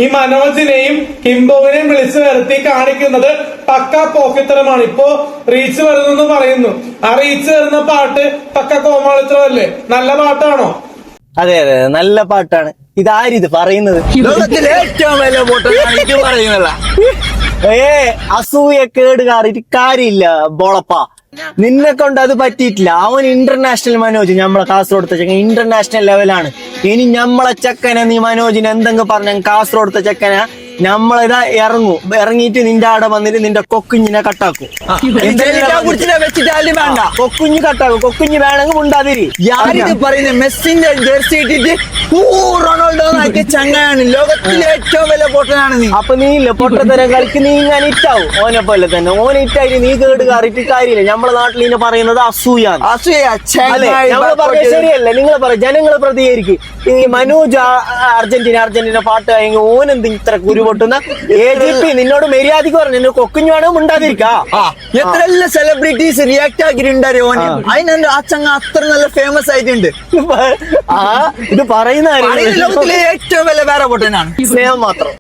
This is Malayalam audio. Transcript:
ഈ മനോജിനെയും കിംബോവിനെയും വിളിച്ചു വരുത്തി കാണിക്കുന്നത് പക്ക പോക്കിത്തരമാണ്. ഇപ്പോ റീച്ച് വരുന്നെന്ന് പറയുന്നു. ആ റീച്ച് വരുന്ന പാട്ട് പക്ക കോമാളിത്തരമല്ലേ? നല്ല പാട്ടാണോ? അതെ അതെ നല്ല പാട്ടാണ്. ഇതാരിത് പറയുന്നത്? ലോകത്തിലെ ഏറ്റവും വലിയ പൊട്ടനാണ് ഇത് പറയുന്നല്ല. അസൂയ കേട് കാറിട്ട് കാര്യമില്ല ബോളപ്പ. നിന്നെ കൊണ്ട് അത് പറ്റിയിട്ടില്ല. അവൻ ഇന്റർനാഷണൽ മനോജ്, നമ്മളെ കാസർഗോഡത്തെ ചെക്കൻ ഇന്റർനാഷണൽ ലെവലാണ്. ഇനി നമ്മളെ ചെക്കനെ നീ മനോജിന് എന്തെങ്കിലും പറഞ്ഞ കാസർഗോഡത്തെ ചെക്കനെ നമ്മളിതാ ഇറങ്ങിയിട്ട് നിന്റെ ആടെ വന്നിട്ട് നിന്റെ കൊക്കുഞ്ഞിനെ കട്ടാക്കും. വേണ്ട കൊക്കുഞ്ഞ് കട്ടാക്കും. കൊക്കുഞ്ഞ് വേണമെങ്കിൽ ഉണ്ടാതിരി. ഞാനിത് പറയുന്നത് മെസ്സിന്റെ ജേഴ്സി ഇട്ടിട്ട് റൊണാൾഡോ നാക്കിയ ചങ്ങയാണ്. ലോകത്തിലെ ഏറ്റവും വലിയ പൊട്ടനാണ് നീ. അപ്പൊ നീ ഇല്ല പൊട്ടത്തരം കളിക്ക് നീ ഇങ്ങനെ ഇറ്റാവും. ഓനെ പോലെ തന്നെ ഓനെ ഇറ്റായിട്ട് നീ കേട് കാറിയിട്ട് കാര്യമില്ല. നമ്മളെ നാട്ടിൽ ഇങ്ങനെ പറയുന്നത് അസൂയാണ്. നമ്മള് പറഞ്ഞ ശരിയല്ല. നിങ്ങൾ പറ, ജനങ്ങളെ പ്രതികരിക്കും. ഈ മനോജ് അർജന്റീന പാട്ട് കഴിഞ്ഞ് ഓനെന്ത് ഇത്ര കുരുപൊട്ടുന്ന AGP നിന്നോട് മര്യാദക്ക് പറഞ്ഞു. നിന്നെ കൊക്കുഞ്ഞു വേണമെങ്കിൽ ഉണ്ടാതിരിക്കാ. എത്രയെല്ലാം സെലിബ്രിറ്റീസ് റിയാക്ട് ആക്കിയിട്ടുണ്ടാരോ അതിന് ആ ചങ്ങ അത്ര നല്ല ഫേമസ് ആയിട്ടുണ്ട്. ഇത് പറയുന്ന ലോകത്തിലെ ഏറ്റവും വലിയ വേറെ പൊട്ടനാണ്. സ്നേഹം മാത്രം.